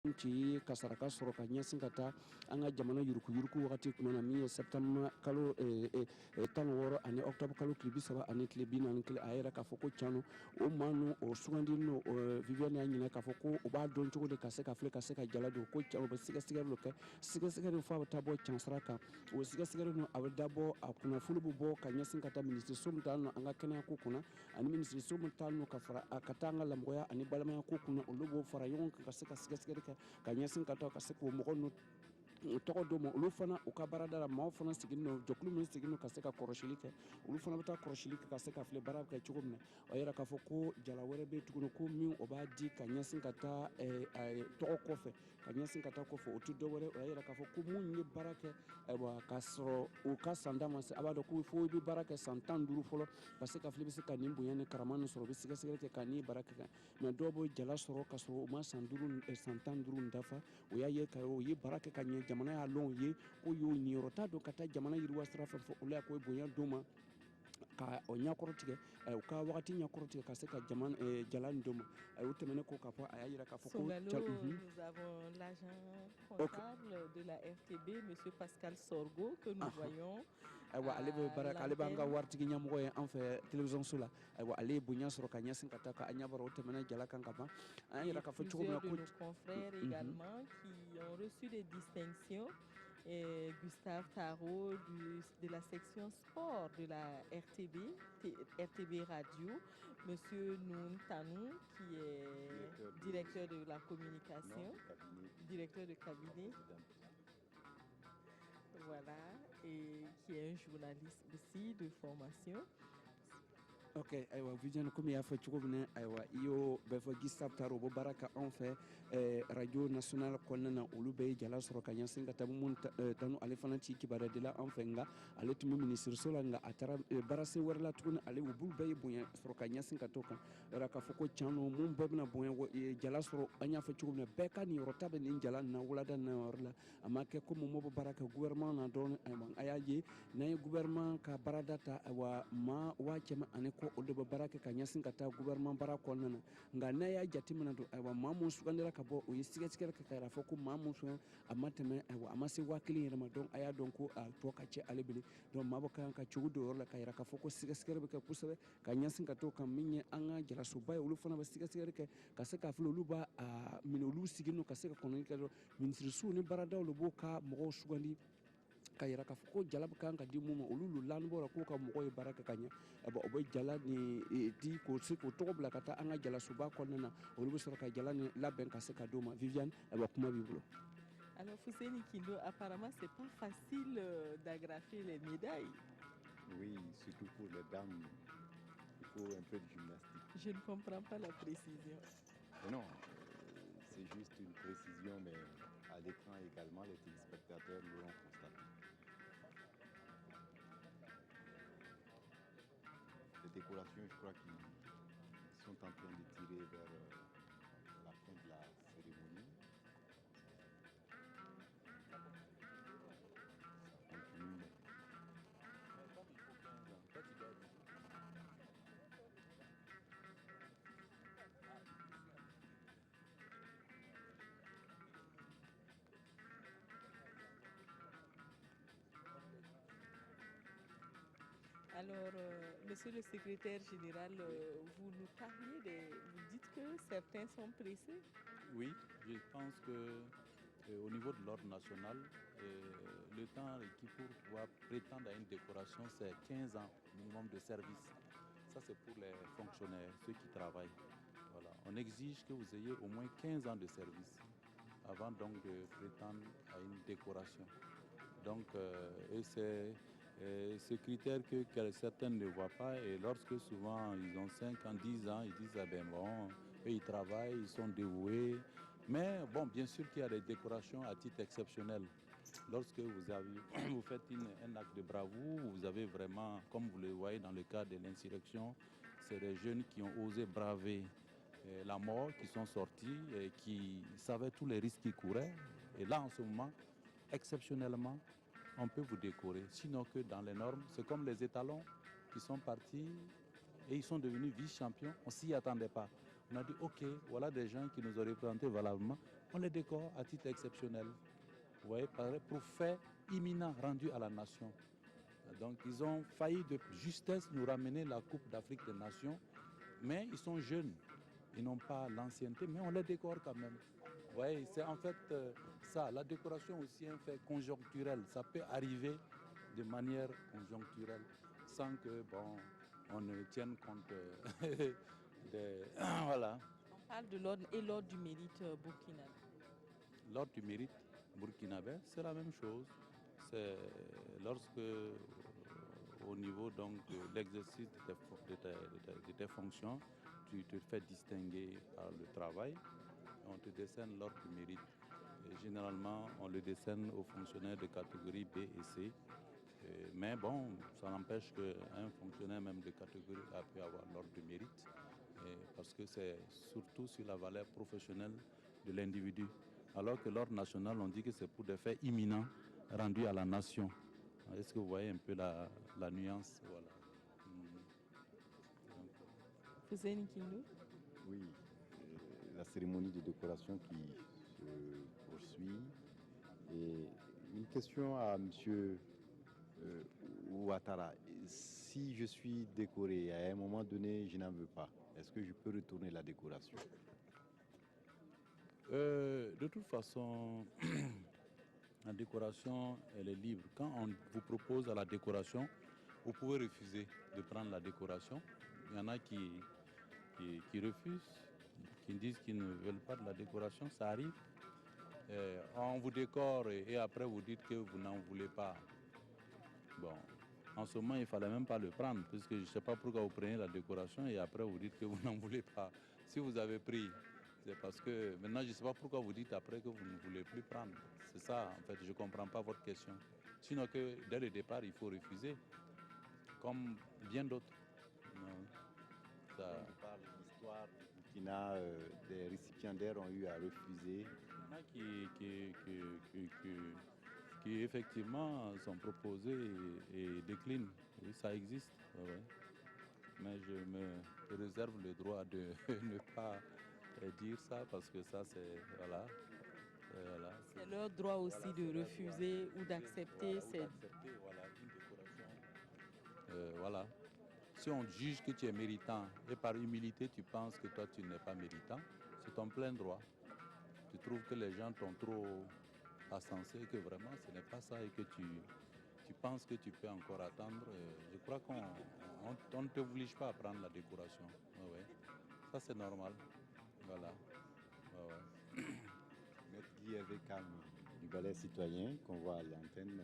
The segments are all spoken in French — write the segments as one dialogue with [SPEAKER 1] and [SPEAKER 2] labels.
[SPEAKER 1] ci kasaraka sɔrɔ ka ɲɛsin ka taa an ka jamana yuruku wagati tuma na min ye septembre kalo 16 ani octobre kalo tile 30 ani tile 41 a yɛrɛ k'a fɔ ko canu o maa nu o sugandili no Viviane y'a ɲinɛ k'a fɔ ko o b'a dɔn cogo de ka se ka filɛ ka se ka jala don ko canu bɛ sɛgɛsɛgɛli lo kɛ sɛgɛsɛgɛli fɔ a bɛ taa bɔ cansara kan o sɛgɛsɛgɛli no a bɛ dabɔ a kunnafoni bɛ bɔ ka ɲɛsin ka taa ministre min taa nɔ an ka kɛnɛya ko kunna ani ministre min taa nɔ ka fara ka taa an ka lamɔgɔya ani balimaya ko kunna olu b'o fara ɲɔgɔn kan ka se ka sɛgɛsɛgɛli kɛ ka ɲɛsin ka taa ka se k'o mɔgɔ nu tɔgɔ d'o ma olu fana u ka baarada la maaw fana sigin no jɛkulu min sigin no ka se ka kɔrɔsili kɛ olu fana bɛ taa kɔrɔsili kɛ ka se ka filɛ baara kɛ cogo min na o yɛrɛ k'a fɔ ko jala wɛrɛ bɛ tuguni ko min o b'a di ka ɲɛsin ka taa tɔgɔ kɔfɛ ka ɲɛsin ka taa kɔfɛ o tɛ dɔwɛrɛ o yɛrɛ k'a fɔ ko mun ye baara kɛ ayiwa k'a sɔrɔ u ka san da ma se a b'a dɔn ko fo i bɛ baara kɛ san 15 fɔlɔ ka se ka filɛ bɛ se ka nin bonya ni karama nin sɔrɔ u bɛ sɛgɛsɛgɛli kɛ ka nin baara kɛ kan mɛ dɔw bɛ jala sɔrɔ ka sɔrɔ u ma san 15 dafa o y'a ye ka o ye baara kɛ ka ɲɛ jamana y'a lɔn ye ko y'o niyɔrɔ t'a dɔn ka taa jamana yiriwa sira fɛn fɔ olu y'a ko bonya d'u ma ka o ɲakɔrɔ tigɛ u ka wagati ɲakɔrɔ tigɛ ka se ka jala nin d'u ma o tɛmɛnen ko k'a fɔ a y'a yira k'a fɔ ko
[SPEAKER 2] nous avons l'agent comptable de la RTB, monsieur Pascal Sorgo, que nous voyons.
[SPEAKER 1] Ayiwa ale bɛ baara kɛ ale b'an ka waritigi ɲɛmɔgɔ ye an fɛ télévision so la ayiwa ale ye bonya sɔrɔ ka ɲɛsin ka taa ka an ɲɛbara o tɛmɛna jala kan ka ban an yɛrɛ k'a fɔ cogo min na ko
[SPEAKER 2] nos confrères également qui ont reçu des distinctions. Et Gustave Tarot de la section sport de la RTB Radio, monsieur Noun Tanou qui est directeur de la communication, directeur de cabinet, voilà, et qui est un journaliste aussi de formation.
[SPEAKER 1] Ok, ayiwa Viviane komi y'a fɔ cogo min na ayiwa i y'o bɛɛ fɔ Gustave Taro o bɛ baara kɛ anw fɛ radio nationale kɔnɔna na olu bɛ jala sɔrɔ ka ɲɛsin ka taa mun tanu ale fana ci kibaruya dila anw fɛ nka ale tun bɛ ministeriso la nka a taara baarase wɛrɛ la tuguni ale u b'u bɛɛ ye bonya sɔrɔ ka ɲɛsin ka t'o kan yɔrɔ k'a fɔ ko can no mun bɛɛ bɛna bonya jala sɔrɔ an y'a fɔ cogo min na bɛɛ ka niyɔrɔta bɛ nin jala nin na wulada nin yɔrɔ la a ma kɛ ko mɔmɔ bɛ baara kɛ gouvernement na dɔrɔn ayiwa a y'a ye n'an ye gouvernement ka baarada ta ayiwa maa 100 ani ko olu de bɛ baara kɛ ka ɲɛsin ka taa gouvernement baara kɔnɔna na nka n'a y'a jateminɛ don ayiwa maa mun sugandira ka bɔ o ye sɛgɛsɛgɛli kɛ k'a fɔ ko maa mun sɔn a ma tɛmɛ ayiwa a ma se 1000 yɛrɛ ma donc a y'a dɔn ko a tɔ ka cɛ ale bolo donc maa bɛ kan ka cogo do yɔrɔ la ka yira k'a fɔ ko sɛgɛsɛgɛli bɛ kɛ kosɛbɛ ka ɲɛsin ka t'o kan min ye an ka jalasoba ye olu fana bɛ sɛgɛsɛgɛli kɛ ka se k'a filɛ olu b'a minɛ olu sigi n'o ka se ka kɔnɔni kɛ dɔrɔn minisirisiw ni baaradaw de b'o ka mɔgɔw sugandi ka yira k'a fɔ ko jala bɛ kan ka di mun ma olu lanbɔ la k'u ka mɔgɔw ye baara kɛ ka ɲɛ o bɛ jala ni di k'o se k'o tɔgɔ bila ka taa an ka jalasoba kɔnɔna na olu bɛ sɔrɔ ka jala ni labɛn ka se ka d'o ma Viviane kuma b'i bolo.
[SPEAKER 2] Alors Fousseini Kindo, apparemment c'est pas facile d'agrafer les médailles.
[SPEAKER 3] Oui, surtout pour les dames, il faut un peu de gymnastique.
[SPEAKER 2] Je ne comprends pas la précision.
[SPEAKER 3] Non, c'est juste une précision, mais à l'écran également, les téléspectateurs l'auront constaté. Les décorations, je crois qu'ils sont en train de tirer vers la fin de la cérémonie. Ça continue.
[SPEAKER 2] Alors, monsieur le secrétaire général, vous nous parliez vous dites que certains sont pressés?
[SPEAKER 4] Oui, je pense que au niveau de l'ordre national, le temps requis pour pouvoir prétendre à une décoration, c'est 15 ans minimum de service. Ça, c'est pour les fonctionnaires, ceux qui travaillent. Voilà. On exige que vous ayez au moins 15 ans de service avant donc de prétendre à une décoration. Donc, et c'est ce critère que certains ne voient pas, et lorsque souvent ils ont 5 ans, 10 ans, ils disent ah ben bon, eux ils travaillent, ils sont dévoués. Mais bon, bien sûr qu'il y a des décorations à titre exceptionnel. Lorsque vous faites un acte de bravoure, vous avez vraiment, comme vous le voyez dans le cas de l'insurrection, c'est des jeunes qui ont osé braver la mort, qui sont sortis et qui savaient tous les risques qu'ils couraient. Et là, en ce moment, exceptionnellement, on peut vous décorer. Sinon que dans les normes, c'est comme les étalons qui sont partis et ils sont devenus vice-champions. On ne s'y attendait pas. On a dit, ok, voilà des gens qui nous ont représentés valablement. on les décore à titre exceptionnel. Vous voyez, pour fait imminent rendu à la nation. Donc ils ont failli de justesse nous ramener la Coupe d'Afrique des Nations, mais ils sont jeunes, ils n'ont pas l'ancienneté, mais on les décore quand même. Vous voyez, c'est en fait ça, la décoration aussi un fait conjoncturel, ça peut arriver de manière conjoncturelle, sans que, bon, on ne tienne compte voilà.
[SPEAKER 2] On parle de l'ordre et l'ordre du mérite burkinabé.
[SPEAKER 4] L'ordre du mérite burkinabé, c'est la même chose. C'est lorsque, au niveau donc, de l'exercice de tes fonctions, tu te fais distinguer par le travail, on te décerne l'ordre du mérite. Et généralement, on le décerne aux fonctionnaires de catégorie B et C. Mais bon, ça n'empêche qu'un fonctionnaire même de catégorie A peut avoir l'ordre du mérite, parce que c'est surtout sur la valeur professionnelle de l'individu. Alors que l'ordre national, on dit que c'est pour des faits imminents rendus à la nation. Est-ce que vous voyez un peu la nuance? Voilà.
[SPEAKER 2] Hussein Kindu?
[SPEAKER 3] Oui, la cérémonie de décoration qui se poursuit. Et une question à M. Ouattara. Si je suis décoré et à un moment donné, je n'en veux pas, est-ce que je peux retourner la décoration?
[SPEAKER 4] De toute façon, la décoration, elle est libre. Quand on vous propose à la décoration, vous pouvez refuser de prendre la décoration. Il y en a qui refusent, qui disent qu'ils ne veulent pas de la décoration, ça arrive. On vous décore et après vous dites que vous n'en voulez pas. Bon, en ce moment, il ne fallait même pas le prendre, puisque je ne sais pas pourquoi vous prenez la décoration et après vous dites que vous n'en voulez pas. Si vous avez pris, c'est parce que maintenant, je ne sais pas pourquoi vous dites après que vous ne voulez plus prendre. C'est ça, en fait, je ne comprends pas votre question. Sinon que dès le départ, il faut refuser, comme bien d'autres.
[SPEAKER 3] Ça parle de l'histoire du Burkina, des récipiendaires ont eu à refuser.
[SPEAKER 4] Il y en a qui effectivement sont proposés et déclinent. Oui, ça existe. Ouais. Mais je me réserve le droit de ne pas dire ça parce que ça, c'est... Voilà.
[SPEAKER 2] C'est leur droit aussi de refuser ou d'accepter cette...
[SPEAKER 4] Voilà, une décoration. Voilà. Si on juge que tu es méritant et par humilité tu penses que toi tu n'es pas méritant, c'est ton plein droit. Tu trouves que les gens t'ont trop ascensé, que vraiment ce n'est pas ça et que tu penses que tu peux encore attendre. Je crois qu'on ne t'oblige pas à prendre la décoration. Ouais. Ça c'est normal. Voilà. Ouais.
[SPEAKER 3] Maître Guy Hervé Kam du Ballet citoyen qu'on voit à l'antenne,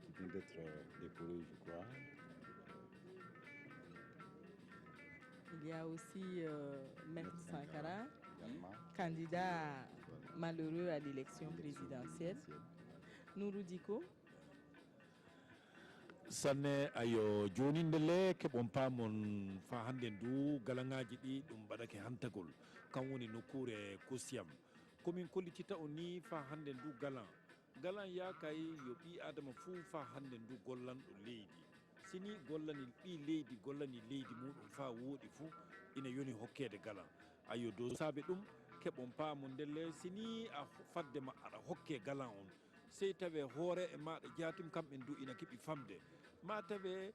[SPEAKER 3] qui vient d'être décoré, je crois.
[SPEAKER 2] Il y a aussi Maître Sankara,
[SPEAKER 3] également,
[SPEAKER 2] candidat malheureux à l'élection présidentielle. Nourou Diko.
[SPEAKER 5] sanne ayo jonindele keɓon paamon fa hande ndu galangaji ɗi ɗum mbaɗake hantagol kan woni nokkure kosiyam komin kollitita o ni fa hande ndu galan yakay yo ɓi adama fuu fa hande ndu gollanɗo leydi sini gollani ɓi leydi gollani leydi muɗum fa wooɗi fuu ina yoni hokkede galan ayo dow saabe ɗum keɓon paamo ndelle sini a fadde ma aɗa hokke galan on sey tawe hoore e maɗa jatim kamɓe ndu ina keeɓi famde ma tawe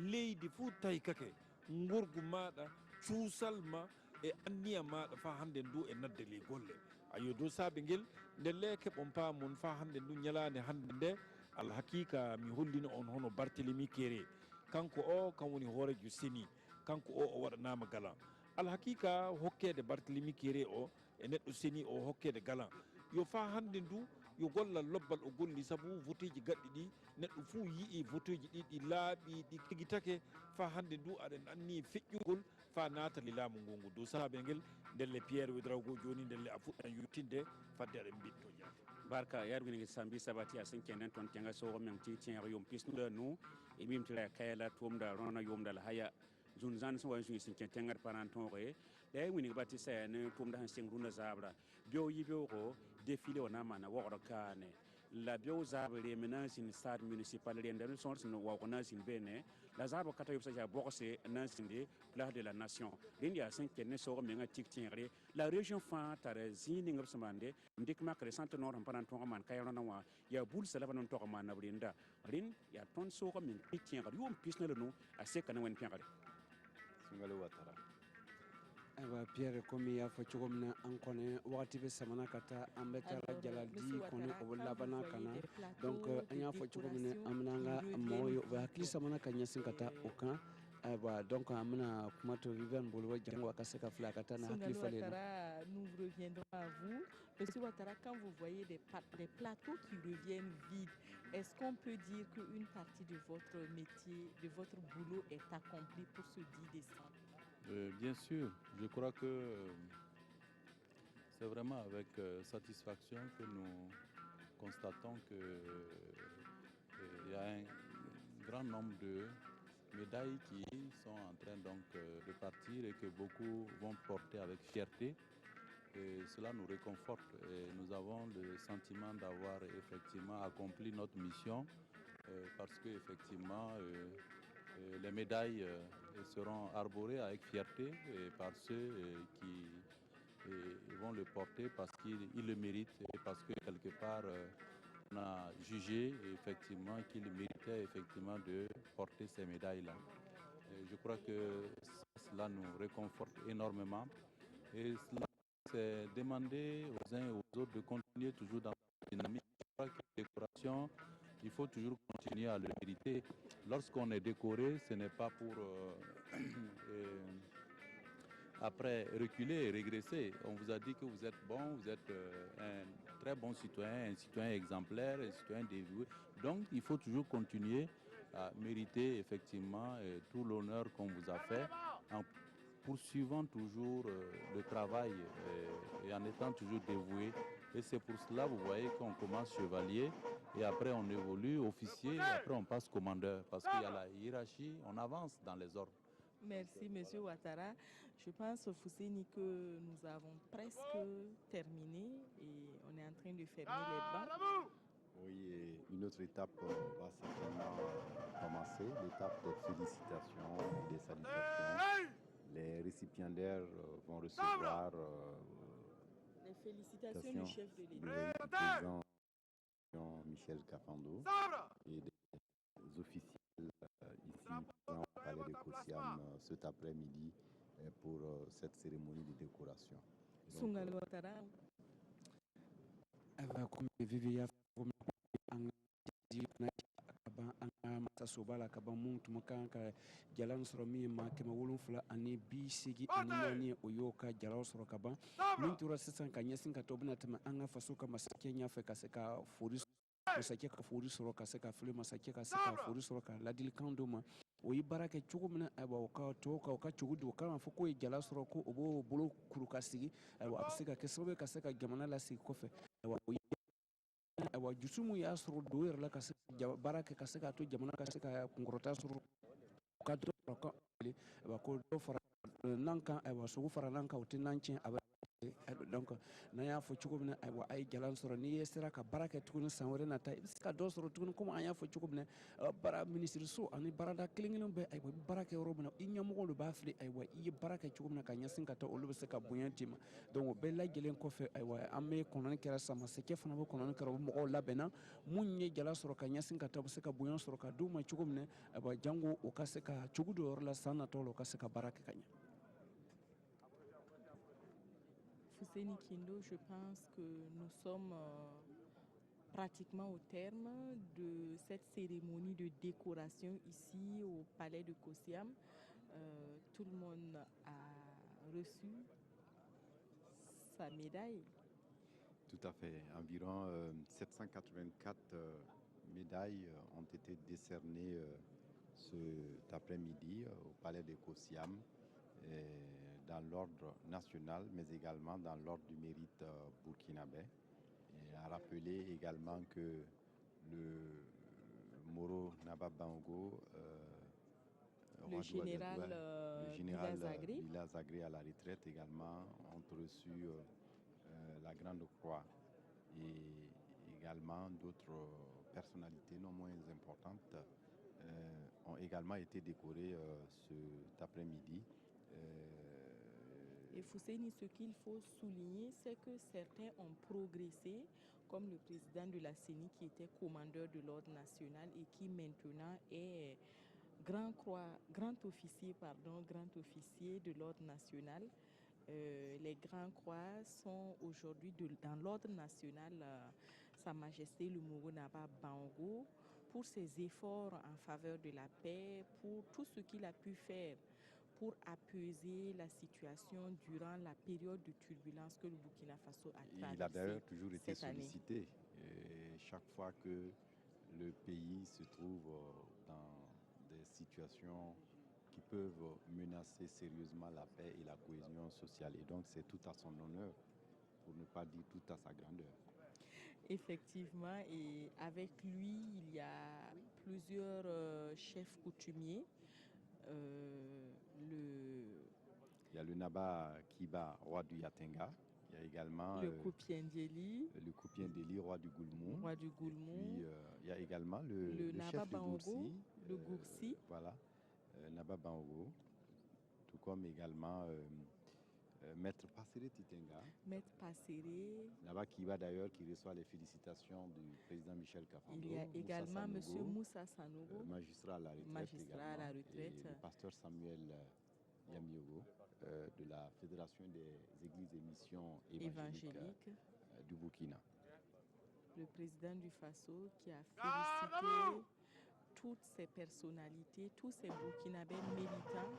[SPEAKER 5] leydi fuu taykake ngurgu maɗa cuusal ma e anniya maɗa fa hande ndu e naddeli golle ayo dow saabe ngel ndelle keɓon paamon fa hande ndu ñalade hande nde alhakika mi hollino on hono Barthélemy Kéré kanko o kan woni hoorejo seni kanko o waɗanama galan alhakika hokkede Barthélemy Kéré o e neɗɗo seni o hokkede galan yo fa hande ndu yo gollal lobbal o golli saabu voteji gaɗɗi ɗi neɗɗo fuu yii voteji ɗi ɗi laaɓi ɗi tigitake fa hande ndu aɗen anni feƴƴugol fa natali laamu ngongu dow saabe ngel ndelle Pierre Wedrago joni ndelle a fuɗɗan yuttinde fadde aɗen mbitto jaati
[SPEAKER 6] barka yargini sambi sabati a sen kenen ton tenga so men ti tieng yom pisnuda nu e mim tira kayla tumda rona yom dal haya zun zan so wan sin tenga paranton re le wini bati sa ne tumda han sing runa zabra bio yibio ko défilé on amana woro kane la bio zab le menace in stade municipal de sons no wa connais in bene la zab kata yobsa ja boxe nansinde place de la nation l'india 5 ne so menga tiktiere la région fa tare zini ngam samande ndik mak resante nord panan to man kayona na wa ya bul sala banon to man na brinda rin ya ton so ko min tiktiere yom pisna le no ase kana wen piangale
[SPEAKER 3] Sungalo Ouattara.
[SPEAKER 1] Aba Pierre komi ya fɔ cogo min na an kɔni wagati bɛ samana ka taa an bɛ taa jaladi kɔni o bɛ labana ka na donc an y'a fɔ cogo min na an bɛna an ka mɔgɔw ye u bɛ hakili samana ka ɲɛsin ka taa o kan ayiwa donc an bɛna kuma to Viviane bolo jango a ka se ka fili a ka taa na hakili falen na.
[SPEAKER 2] Nous reviendrons à vous. Monsieur Ouattara, quand vous voyez des plateaux qui reviennent vides, est-ce qu'on peut dire qu'une partie de votre métier, de votre boulot est accomplie pour ce 10 décembre?
[SPEAKER 4] Bien sûr, je crois que c'est vraiment avec satisfaction que nous constatons qu'il y a un grand nombre de médailles qui sont en train donc de partir et que beaucoup vont porter avec fierté. Et cela nous réconforte et nous avons le sentiment d'avoir effectivement accompli notre mission parce que effectivement les médailles seront arborées avec fierté par ceux qui vont le porter parce qu'ils le méritent et parce que quelque part on a jugé effectivement qu'ils méritaient effectivement de porter ces médailles-là. Je crois que cela nous réconforte énormément et cela c'est demander aux uns et aux autres de continuer toujours dans cette dynamique. Je crois que la décoration, il faut toujours continuer à le mériter. Lorsqu'on est décoré, ce n'est pas pour après reculer et régresser. On vous a dit que vous êtes bon, vous êtes un très bon citoyen, un citoyen exemplaire, un citoyen dévoué. Donc il faut toujours continuer à mériter effectivement tout l'honneur qu'on vous a fait en poursuivant toujours le travail et en étant toujours dévoué. Et c'est pour cela, vous voyez, qu'on commence chevalier et après on évolue officier et après on passe commandeur. Parce qu'il y a la hiérarchie, on avance dans les ordres.
[SPEAKER 2] Merci, Monsieur Ouattara. Je pense, Fousseni, que nous avons presque terminé et on est en train de fermer les bancs.
[SPEAKER 3] Oui, et une autre étape va certainement commencer, l'étape des félicitations et des salutations. Les récipiendaires vont recevoir
[SPEAKER 2] les félicitations du chef de
[SPEAKER 3] l'État, du président Michel Kafando et des officiels ici présents au palais de Kosiam cet après-midi pour cette cérémonie de décoration.
[SPEAKER 2] Sungalo Ouattara.
[SPEAKER 1] Masa sobala kaba mun tuma kan ka jalan sɔrɔ min ma 7 ani 80 ani naani o y'o ka jalaw sɔrɔ ka ban min tora sisan ka ɲɛsin ka to bɛna tɛmɛ an ka faso ka masakɛ ɲɛfɛ ka se ka fori masakɛ ka fori sɔrɔ ka se ka fili masakɛ ka se ka fori sɔrɔ ka ladilikan d'o ma o ye baara kɛ cogo min na ayiwa o ka to ka o ka cogo di o kan ka fɔ k'o ye jala sɔrɔ ko o b'o bolo kuru ka sigi ayiwa a bɛ se ka kɛ sababu ye ka se ka jamana lasigi kɔfɛ ayiwa o ye ayiwa jusu mun y'a sɔrɔ do yɛrɛ la ka se ka baara kɛ ka se k'a to jamana ka se ka kunkɔrɔta sɔrɔ ka dɔ fara kan ayiwa ko dɔ fara nan kan ayiwa sogo fara nan kan o tɛ nan tiɲɛ a bɛ donc n'an y'a fɔ cogo min na ayiwa a ye jalan sɔrɔ n'i ye sera ka baara kɛ tuguni san wɛrɛ nata i bɛ se ka dɔ sɔrɔ tuguni komi an y'a fɔ cogo min na baara minisiriso ani baarada kelen kelen bɛɛ ayiwa i bɛ baara kɛ yɔrɔ min na i ɲɛmɔgɔw de b'a fili ayiwa i ye baara kɛ cogo min na ka ɲɛsin ka taa olu bɛ se ka bonya d'i ma donc o bɛɛ lajɛlen kɔfɛ ayiwa an bɛ kɔnɔni kɛra samasɛkɛ fana bɛ kɔnɔni kɛra o mɔgɔw labɛnna mun ye jala sɔrɔ ka ɲɛsin ka taa u bɛ se ka bonya sɔrɔ ka d'u ma cogo min na ayiwa jango o ka se ka cogo dɔ yɔrɔ la san nataw la o ka se ka baara kɛ ka ɲɛ.
[SPEAKER 2] Fousseni Kindo, je pense que nous sommes pratiquement au terme de cette cérémonie de décoration ici au palais de Kosiam. Tout le monde a reçu sa médaille.
[SPEAKER 3] Tout à fait. Environ 784 médailles ont été décernées cet après-midi au palais de Kosiam. Dans l'ordre national, mais également dans l'ordre du mérite burkinabé. Et à rappeler également que le Moro Nababango,
[SPEAKER 2] le général
[SPEAKER 3] Bila Zagré à la retraite également, ont reçu la Grande Croix. Et également d'autres personnalités non moins importantes ont également été décorées cet après-midi.
[SPEAKER 2] Et Fousseini, ce qu'il faut souligner, c'est que certains ont progressé, comme le président de la CENI qui était commandeur de l'ordre national et qui maintenant est grand officier de l'ordre national. Les grands croix sont aujourd'hui dans l'ordre national Sa Majesté le Moro Naba Bango pour ses efforts en faveur de la paix, pour tout ce qu'il a pu faire pour apaiser la situation durant la période de turbulence que le Burkina Faso a traversée.
[SPEAKER 3] Il a d'ailleurs toujours été sollicité.
[SPEAKER 2] Et
[SPEAKER 3] chaque fois que le pays se trouve dans des situations qui peuvent menacer sérieusement la paix et la cohésion sociale. Et donc c'est tout à son honneur, pour ne pas dire tout à sa grandeur.
[SPEAKER 2] Effectivement, et avec lui, il y a plusieurs chefs coutumiers.
[SPEAKER 3] Il y a le Naba Kiba, roi du Yatenga. Il y a également
[SPEAKER 2] le Koupiendjeli,
[SPEAKER 3] roi du Goulmou.
[SPEAKER 2] Et puis,
[SPEAKER 3] il y a également le chef de Goursi.
[SPEAKER 2] Le Goursi.
[SPEAKER 3] Voilà, Naba Bango. Tout comme également Maître Passéré Titenga.
[SPEAKER 2] Maître Passéré.
[SPEAKER 3] Naba Kiba d'ailleurs qui reçoit les félicitations du président Michel Kafando.
[SPEAKER 2] Il y a également M. Moussa Sanogo,
[SPEAKER 3] magistrat à la retraite. Et le pasteur Samuel Yamiogo de la Fédération des Églises et Missions évangéliques du Burkina.
[SPEAKER 2] Le président du Faso qui a félicité toutes ces personnalités, tous ces Burkinabés militants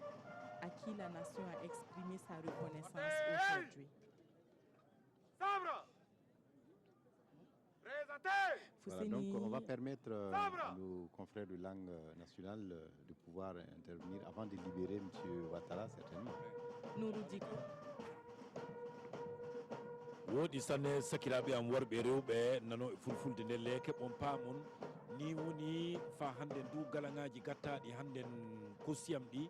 [SPEAKER 2] à qui la nation a exprimé sa reconnaissance aujourd'hui.
[SPEAKER 3] Voilà, donc on va permettre à nos confrères de langue nationale de pouvoir intervenir avant de libérer M. Ouattara, certainement.
[SPEAKER 5] woɗi sanne sakiraɓe am worɓe rewɓe nano e fulfulde nde le keɓon paamon ni woni fa hannden du galangaji gattaɗi hannden kosiyam ɗi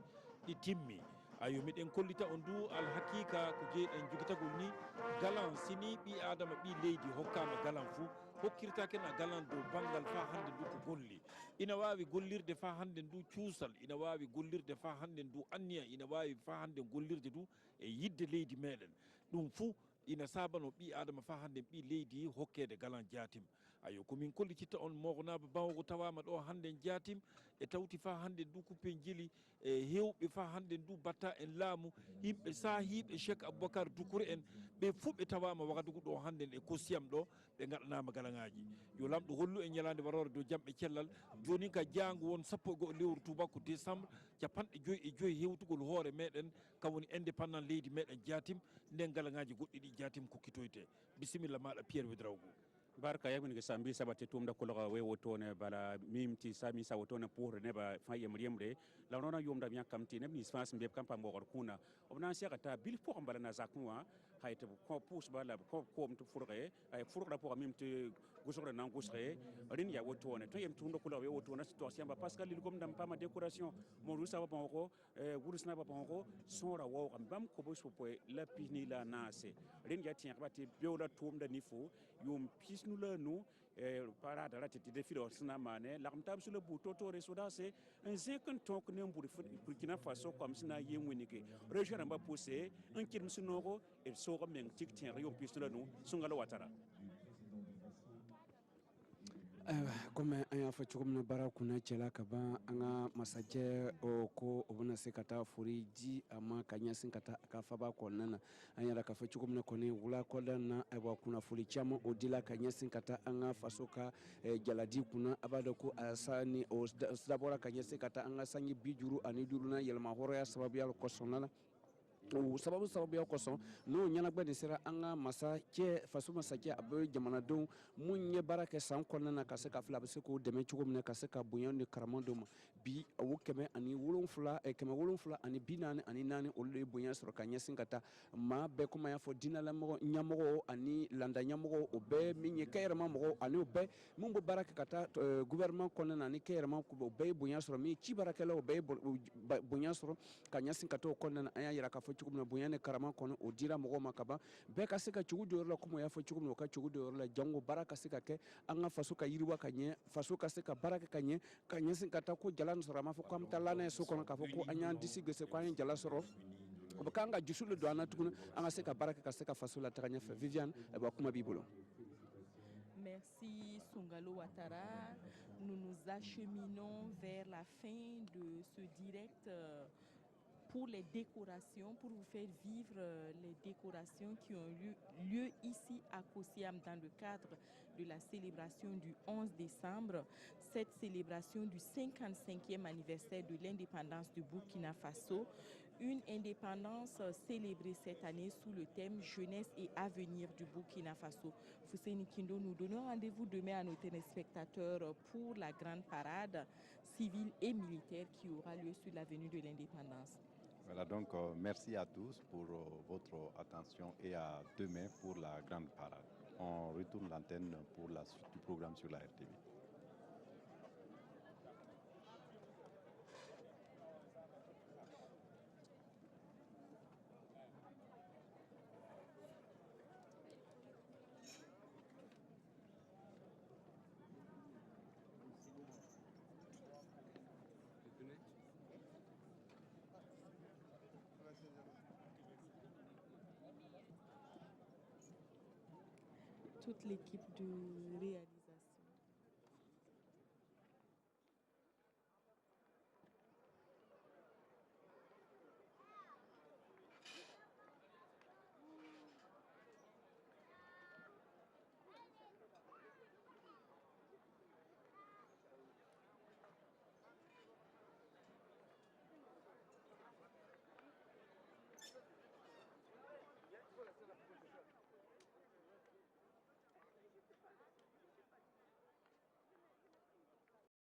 [SPEAKER 5] timmi ayo miɗen kollita on du alhakika ko jeeɗen jogitagol ni galan sini ɓi adama ɓi leydi hokkama galan fou hokkirtakena galan dow banggal fa hannden du ko golli ina wawi gollirde fa hannden du cuusal ina wawi gollirde fa hannden du anniya ina wawi fa hannden gollirde du e yidde leydi meɗen ɗum fou ina sabano ɓi adama fa hannden ɓi leydi hokkede galan jatim ayo komin kollititta on mogonaba bawogo tawama ɗo hannden jatim e tawti fa hannden du kuppen jeli e hewɓe fa hannden du batta en laamu yimɓe sahiɓe Cheikh Aboubacar Doucouré en ɓe fuu ɓe tawama wagadugu ɗo hannden e kosiyam ɗo ɓe gaɗanama galangaji yo lamɗo hollu en ñalande warore dow jamɓe cellal joni ka jango won 1 lewru tubakko décembre 55 hewtugol hoore meɗen kam woni indépendant leydi meɗen jatim nden galangaji goɗɗi ɗi jatim kokkitoyte bisimilla maɗa Pierre Wedraogo
[SPEAKER 6] barka yamin ga sambi sabate tumda kulga we wotone bala mimti sami sa wotone pour ne ba fa yemre la rona yomda bien kamti ne ni sfas mbeb kampa ngor kuna obna seka ta bil pour mbala na zakwa hayte ko pousse bala ko mtu furre ay furra pour mimti gusore nan gusre rin ya wotone to yem tumda kulga we wotone situation ba parce que lil gom dam pama décoration mo rusa ba banko wurusna ba banko sora wo bam ko bo sopo la pini la nase rin ya tien ba te biola tumda nifo yom nous le nous parade la tête de filo snamane l'armtab sur le bouton to resoda c'est un second tonk ne pour Burkina Faso comme sina yemwinike région ba poussé un kirm sunoro et sora men tik tien rio pistole nous sungalo watara
[SPEAKER 1] comme an y'a fɔ cogo min na baara kunna cɛla ka ban an ka masakɛ ko o bɛna se ka taa fori di a ma ka ɲɛsin ka taa a ka faba kɔnɔna na an yɛrɛ k'a fɔ cogo min na kɔni wula kɔda na ayiwa kunnafoli caman o dila ka ɲɛsin ka taa an ka faso ka jaladi kunna a b'a dɔn ko asa ni o dabɔra ka ɲɛsin ka taa an ka sanji 55 na yɛlɛma hɔrɔnya sababuya kɔsɔnna la o sababuya kosɔn n'o ɲɛnagwɛ de sera an ka masakɛ faso masakɛ a bɛ jamanadenw mun ye baara kɛ san kɔnɔna na ka se ka fila a bɛ se k'o dɛmɛ cogo min na ka se ka bonya ni karama dɔw ma bi o 774 ani 44 olu ye bonya sɔrɔ ka ɲɛsin ka taa maa bɛɛ komi an y'a fɔ diinɛ ɲɛmɔgɔw ani landa ɲɛmɔgɔw o bɛɛ min ye kɛyɛrɛma mɔgɔw ani o bɛɛ mun bɛ baara kɛ ka taa gouvernement kɔnɔna na ani kɛyɛrɛma o bɛɛ ye bonya sɔrɔ min ci baarakɛlaw o bɛɛ ye bonya sɔrɔ ka ɲɛsin ka taa o kɔnɔna na an y'a yira k'a fɔ cogo min na bonya ni karama kɔnɔ o dira mɔgɔw ma ka ban bɛɛ ka se ka cogo do yɔrɔ la komi o y'a fɔ cogo min na o ka cogo do yɔrɔ la jango baara ka se ka kɛ an ka faso ka yiriwa ka ɲɛ faso ka se ka baara kɛ ka ɲɛ ka ɲɛsin ka taa ko jala nin sɔrɔ a m'a fɔ ko an bɛ taa lana ye so kɔnɔ k'a fɔ ko an y'an disi gese ko an ye jala sɔrɔ o bɛ k'an ka jusu le don an na tuguni an ka se ka baara kɛ ka se ka faso la taga ɲɛfɛ Viviane kuma b'i bolo.
[SPEAKER 2] Merci Songalo Ouattara. Nous nous acheminons vers la fin de ce direct pour les décorations, pour vous faire vivre les décorations qui ont eu lieu ici à Kosiam dans le cadre de la célébration du 11 décembre, cette célébration du 55e anniversaire de l'indépendance du Burkina Faso. Une indépendance célébrée cette année sous le thème Jeunesse et avenir du Burkina Faso. Fousseini Kindo, nous donnons rendez-vous demain à nos téléspectateurs pour la grande parade civile et militaire qui aura lieu sur l'avenue de l'Indépendance.
[SPEAKER 3] Voilà, donc merci à tous pour votre attention et à demain pour la grande parade. On retourne l'antenne pour la suite du programme sur la RTV.
[SPEAKER 2] Toute l'équipe de réalisation.